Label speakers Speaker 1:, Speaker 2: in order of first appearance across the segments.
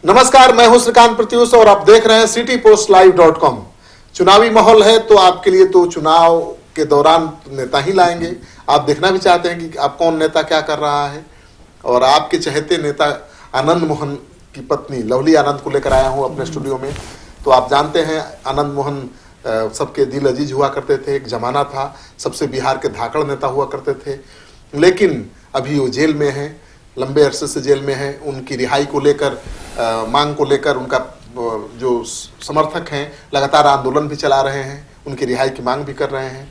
Speaker 1: नमस्कार, मैं हूं श्रीकांत प्रत्युष और आप देख रहे हैं citypostlive.com। चुनावी माहौल है तो आपके लिए तो चुनाव के दौरान नेता ही लाएंगे। आप देखना भी चाहते हैं कि आप कौन नेता क्या कर रहा है, और आपके चहेते नेता आनंद मोहन की पत्नी लवली आनंद को लेकर आया हूं अपने स्टूडियो में। तो आप जानते हैं आनंद मोहन सबके दिल अजीज हुआ करते थे। एक जमाना था, सबसे बिहार के धाकड़ नेता हुआ करते थे, लेकिन अभी वो जेल में हैं, लंबे अरसे से जेल में हैं। उनकी रिहाई को लेकर मांग को लेकर उनका जो समर्थक हैं लगातार आंदोलन भी चला रहे हैं, उनकी रिहाई की मांग भी कर रहे हैं।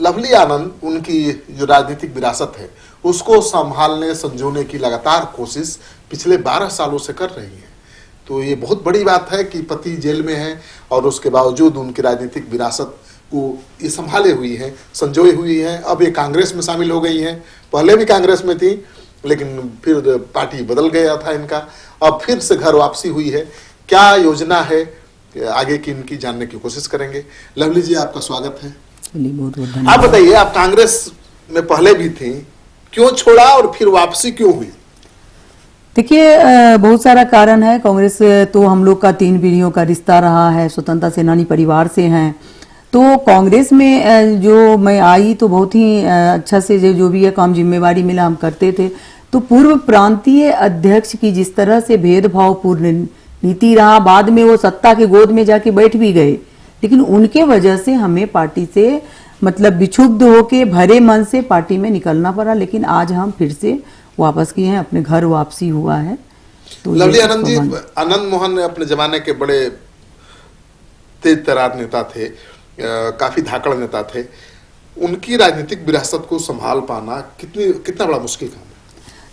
Speaker 1: लवली आनंद उनकी जो राजनीतिक विरासत है उसको संभालने संजोने की लगातार कोशिश पिछले 12 सालों से कर रही है। तो ये बहुत बड़ी बात है कि पति जेल में है और उसके बावजूद उनकी राजनीतिक विरासत को ये संभाले हुई है, संजोए हुई है। अब ये कांग्रेस में शामिल हो गई हैं। पहले भी कांग्रेस में थी, लेकिन फिर पार्टी बदल गया था इनका, अब फिर से घर वापसी हुई है। क्या योजना है आगे की इनकी जानने की कोशिश करेंगे। लवली जी, आपका स्वागत है। आप बताइए, आप कांग्रेस में पहले भी थी, क्यों छोड़ा और फिर वापसी क्यों हुई?
Speaker 2: देखिए, बहुत सारा कारण है। कांग्रेस तो हम लोग का 3 पीढ़ियों का रिश्ता रहा है, स्वतंत्रता सेनानी परिवार से हैं। तो कांग्रेस में जो मैं आई तो बहुत ही अच्छा से जो भी है काम जिम्मेवारी मिला हम करते थे। तो पूर्व प्रांतीय अध्यक्ष की जिस तरह से भेदभावपूर्ण नीति रहा, बाद में वो सत्ता के गोद में जाके बैठ भी गए, लेकिन उनके वजह से हमें पार्टी से मतलब विक्षुब्ध होके भरे मन से पार्टी में निकलना पड़ा। लेकिन आज हम फिर से वापस किए हैं, अपने घर वापसी हुआ है। तो
Speaker 1: लवली आनंद जी, आनंद मोहन अपने जमाने के बड़े तेज तरार नेता थे, काफी धाकड़ नेता थे। उनकी राजनीतिक विरासत को संभाल पाना कितना बड़ा मुश्किल काम है?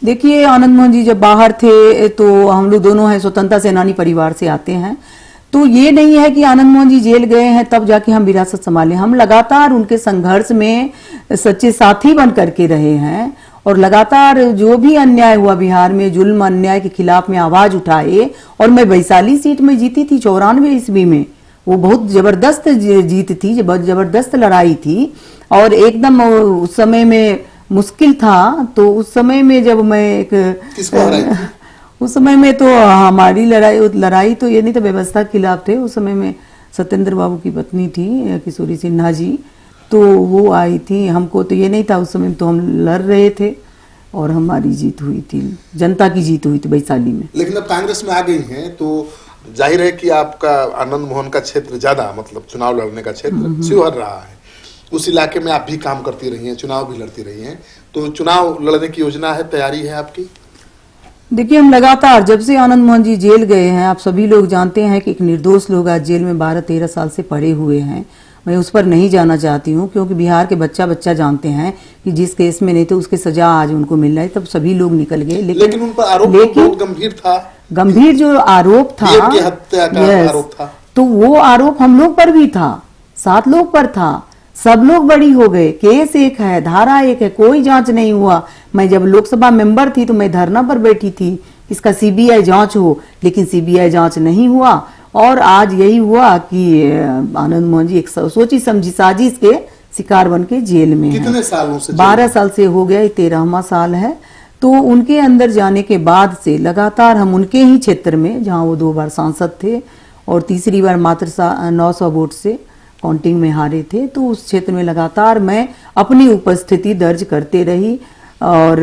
Speaker 2: देखिए, आनंद मोहन जी जब बाहर थे तो हम लोग दोनों हैं स्वतंत्रता सेनानी परिवार से आते हैं। तो ये नहीं है कि आनंद मोहन जी जेल गए हैं तब जाके हम विरासत संभाले। हम लगातार उनके संघर्ष में सच्चे साथी बन करके रहे हैं और लगातार जो भी अन्याय हुआ बिहार में, जुल्म अन्याय के खिलाफ में आवाज उठाए। और मैं वैशाली सीट में जीती थी 94 ईस्वी में। वो बहुत जबरदस्त जीत थी, जबरदस्त लड़ाई थी और एकदम उस समय में मुश्किल था। तो उस समय में जब मैं एक उस समय में तो हमारी लड़ाई तो ये नहीं था, व्यवस्था के खिलाफ थे। उस समय में सत्येंद्र बाबू की पत्नी थी किशोरी सिन्हा जी, तो वो आई थी। हमको तो ये नहीं था, उस समय तो हम लड़ रहे थे और हमारी जीत हुई थी, जनता की जीत हुई थी वैशाली में।
Speaker 1: लेकिन अब कांग्रेस में आ गई हैं तो जाहिर है कि आपका आनंद मोहन का क्षेत्र ज्यादा, मतलब चुनाव लड़ने का क्षेत्र शिवहर रहा है। उस इलाके में आप भी काम करती रही हैं, चुनाव भी लड़ती रही हैं। तो चुनाव लड़ने की योजना है, तैयारी है आपकी?
Speaker 2: देखिए, हम लगातार जब से आनंद मोहन जी जेल गए हैं, आप सभी लोग जानते हैं कि एक निर्दोष लोग आज जेल में 12-13 साल से पड़े हुए हैं। मैं उस पर नहीं जाना चाहती हूँ, क्योंकि बिहार के बच्चा जानते हैं कि जिस केस में नहीं थे उसके सजा आज उनको मिल रहा है। तब सभी लोग निकल गए,
Speaker 1: लेकिन उन पर आरोप बहुत गंभीर था।
Speaker 2: गंभीर जो आरोप था,
Speaker 1: हत्या का आरोप था,
Speaker 2: तो वो आरोप हम लोग पर भी था, 7 लोग पर था। सब लोग बरी हो गए, केस एक है, धारा एक है, कोई जांच नहीं हुआ। मैं जब लोकसभा मेंबर थी तो मैं धरना पर बैठी थी इसका सीबीआई जांच हो, लेकिन सीबीआई जांच नहीं हुआ। और आज यही हुआ कि आनंद मोहन जी एक सोची समझी साजिश के शिकार बन के जेल में हैं।
Speaker 1: कितने सालों से?
Speaker 2: 12 साल से हो गया, 13वां साल है। तो उनके अंदर जाने के बाद से लगातार हम उनके ही क्षेत्र में, जहां वो 2 बार सांसद थे और तीसरी बार मात्र 900 वोट से काउंटिंग में हारे थे, तो उस क्षेत्र में लगातार मैं अपनी उपस्थिति दर्ज करते रही और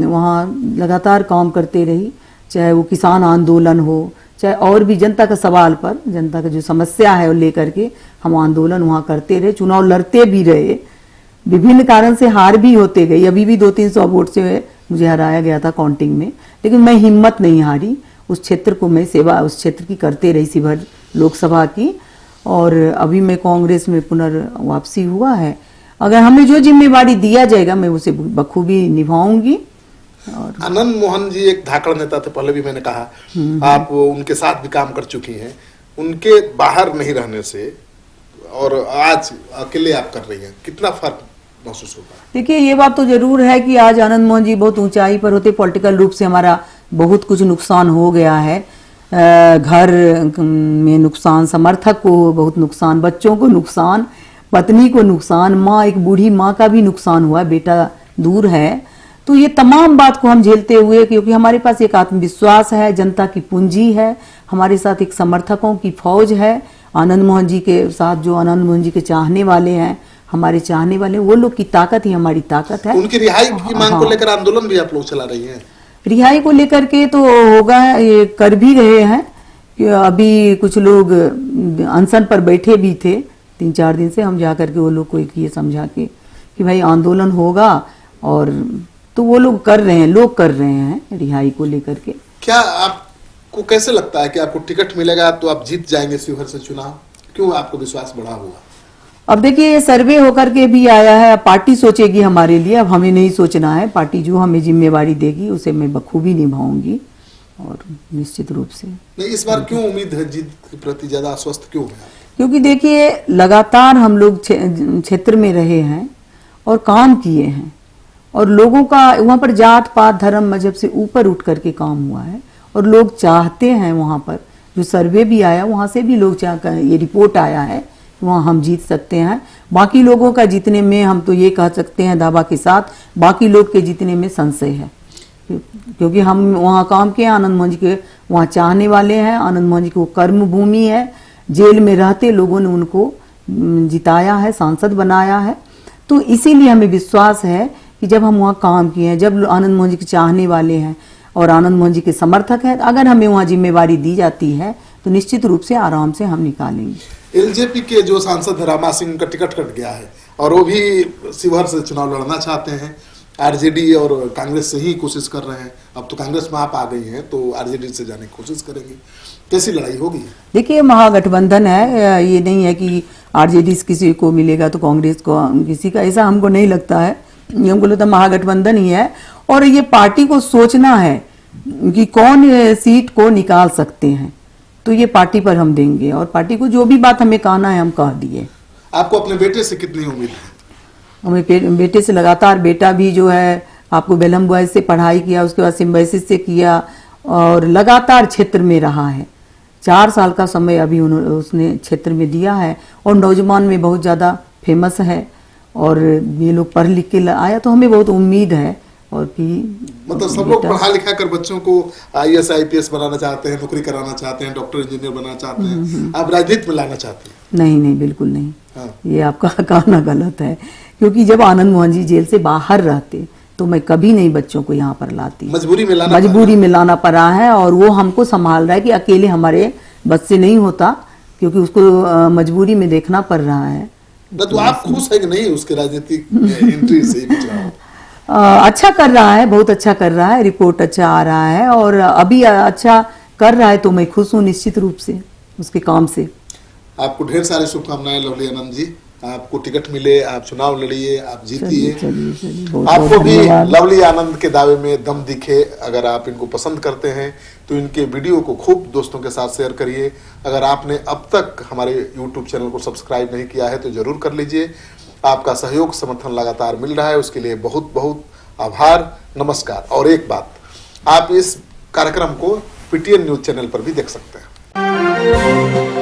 Speaker 2: वहाँ लगातार काम करते रही। चाहे वो किसान आंदोलन हो, चाहे और भी जनता का सवाल पर, जनता का जो समस्या है वो लेकर के हम आंदोलन वहाँ करते रहे, चुनाव लड़ते भी रहे। विभिन्न कारण से हार भी होते गई, अभी भी 200-300 वोट से मुझे हराया गया था काउंटिंग में, लेकिन मैं हिम्मत नहीं हारी। उस क्षेत्र को मैं सेवा उस क्षेत्र की करते रही, शिवहर लोकसभा की। और अभी मैं कांग्रेस में पुनर्वापसी हुआ है। अगर हमें जो जिम्मेवारी दिया जाएगा मैं उसे बखूबी निभाऊंगी। और
Speaker 1: आनंद मोहन जी एक धाकड़ नेता थे, पहले भी मैंने कहा। आप उनके साथ भी काम कर चुकी हैं। उनके बाहर नहीं रहने से और आज अकेले आप कर रही हैं, कितना फर्क महसूस होगा?
Speaker 2: देखिए, ये बात तो जरूर है कि आज आनंद मोहन जी बहुत ऊंचाई पर होते, पॉलिटिकल रूप से हमारा बहुत कुछ नुकसान हो गया है। घर में नुकसान, समर्थक को बहुत नुकसान, बच्चों को नुकसान, पत्नी को नुकसान, माँ, एक बूढ़ी माँ का भी नुकसान हुआ, बेटा दूर है। तो ये तमाम बात को हम झेलते हुए, क्योंकि हमारे पास एक आत्मविश्वास है, जनता की पूंजी है, हमारे साथ एक समर्थकों की फौज है, आनंद मोहन जी के साथ जो आनंद मोहन जी के चाहने वाले हैं, हमारे चाहने वाले, वो लोग की ताकत ही हमारी ताकत है।
Speaker 1: उनकी रिहाई की मांग को लेकर आंदोलन भी आप लोग चला रही हैं?
Speaker 2: रिहाई को लेकर के तो होगा, ये कर भी रहे हैं कि अभी कुछ लोग अनशन पर बैठे भी थे 3-4 दिन से। हम जाकर के वो लोग को ये समझा के कि भाई आंदोलन होगा, और तो वो लोग कर रहे हैं, लोग कर रहे हैं रिहाई को लेकर के।
Speaker 1: क्या आपको कैसे लगता है कि आपको टिकट मिलेगा तो आप जीत जाएंगे शिवहर से चुनाव? क्यों आपको विश्वास बढ़ा हुआ?
Speaker 2: अब देखिए, ये सर्वे होकर के भी आया है, अब पार्टी सोचेगी हमारे लिए, अब हमें नहीं सोचना है। पार्टी जो हमें जिम्मेवारी देगी उसे मैं बखूबी निभाऊंगी, और निश्चित रूप से।
Speaker 1: नहीं, इस बार क्यों उम्मीद है जीत के प्रति, ज्यादा आश्वस्त क्यों है?
Speaker 2: क्योंकि देखिए, लगातार हम लोग क्षेत्र में रहे हैं और काम किए हैं, और लोगों का वहाँ पर जात पात धर्म मजहब से ऊपर उठ करके काम हुआ है, और लोग चाहते हैं, वहाँ पर जो सर्वे भी आया वहाँ से भी लोग ये रिपोर्ट आया है, वहाँ हम जीत सकते हैं। बाकी लोगों का जीतने में, हम तो ये कह सकते हैं दावा के साथ, बाकी लोग के जीतने में संशय है, क्योंकि हम वहाँ काम किए, आनंद मोहन जी के वहाँ चाहने वाले हैं, आनंद मोहन जी की वो कर्म भूमि है, जेल में रहते लोगों ने उनको जिताया है, सांसद बनाया है। तो इसीलिए हमें विश्वास है कि जब हम वहाँ काम किए हैं, जब आनंद मोहन जी के चाहने वाले हैं और आनंद मोहन जी के समर्थक हैं, अगर हमें वहाँ जिम्मेवारी दी जाती है तो निश्चित रूप से आराम से हम निकालेंगे।
Speaker 1: एलजेपी के जो सांसद रामा सिंह का टिकट कट गया है, और वो भी शिवहर से चुनाव लड़ना चाहते हैं। आरजेडी और कांग्रेस से ही कोशिश कर रहे हैं। अब तो कांग्रेस में आप आ गई हैं, तो आरजेडी से जाने की कोशिश करेंगे। कैसी लड़ाई होगी? देखिए,
Speaker 2: महागठबंधन है, ये नहीं है कि आरजेडी किसी को मिलेगा तो कांग्रेस को किसी का, ऐसा हमको नहीं लगता है। हमको लगता है महागठबंधन ही है, और ये पार्टी को सोचना है कि कौन सीट को निकाल सकते हैं, तो ये पार्टी पर हम देंगे, और पार्टी को जो भी बात हमें कहना है हम कह दिए।
Speaker 1: आपको अपने बेटे से कितनी उम्मीद है?
Speaker 2: हमें बेटे से लगातार, बेटा भी जो है आपको बेलम बॉयज से पढ़ाई किया, उसके बाद सिम्बाइसिस से किया, और लगातार क्षेत्र में रहा है। 4 साल का समय अभी उसने क्षेत्र में दिया है, और नौजवान में बहुत ज़्यादा फेमस है, और ये लोग पढ़ लिख के आया, तो हमें बहुत उम्मीद है। और कि
Speaker 1: मतलब सब लोग पढ़ा लिखा कर बच्चों को IAS IPS बनाना चाहते हैं, नौकरी कराना चाहते हैं, डॉक्टर इंजीनियर बनाना चाहते हैं। आप राजनीति में लाना चाहते हैं?
Speaker 2: नहीं नहीं, बिल्कुल नहीं।
Speaker 1: हाँ।
Speaker 2: ये आपका कहना गलत है, क्योंकि जब आनंद मोहन जी जेल से बाहर रहते तो मैं कभी नहीं बच्चों को यहाँ पर लाती।
Speaker 1: मजबूरी में लाना
Speaker 2: पड़ा है, और वो हमको संभाल रहा है कि अकेले हमारे बस से नहीं होता, क्योंकि उसको मजबूरी में देखना पड़ रहा है।
Speaker 1: तो आप खुश है कि नहीं उसके राजनीतिक एंट्री से?
Speaker 2: अच्छा कर रहा है, बहुत अच्छा कर रहा है, रिपोर्ट अच्छा आ रहा है, और अभी अच्छा कर रहा है, तो मैं खुश हूँ निश्चित रूप से उसके काम से।
Speaker 1: आपको ढेर सारी शुभकामनाएं लवली आनंद जी। आपको टिकट मिले, आप चुनाव लड़िए, आप जीतिए। आपको भी लवली आनंद के दावे में दम दिखे। अगर आप इनको पसंद करते हैं तो इनके वीडियो को खूब दोस्तों के साथ शेयर करिए। अगर आपने अब तक हमारे YouTube चैनल को सब्सक्राइब नहीं किया है तो जरूर कर लीजिए। आपका सहयोग समर्थन लगातार मिल रहा है, उसके लिए बहुत बहुत आभार, नमस्कार। और एक बात, आप इस कार्यक्रम को PTN न्यूज चैनल पर भी देख सकते हैं।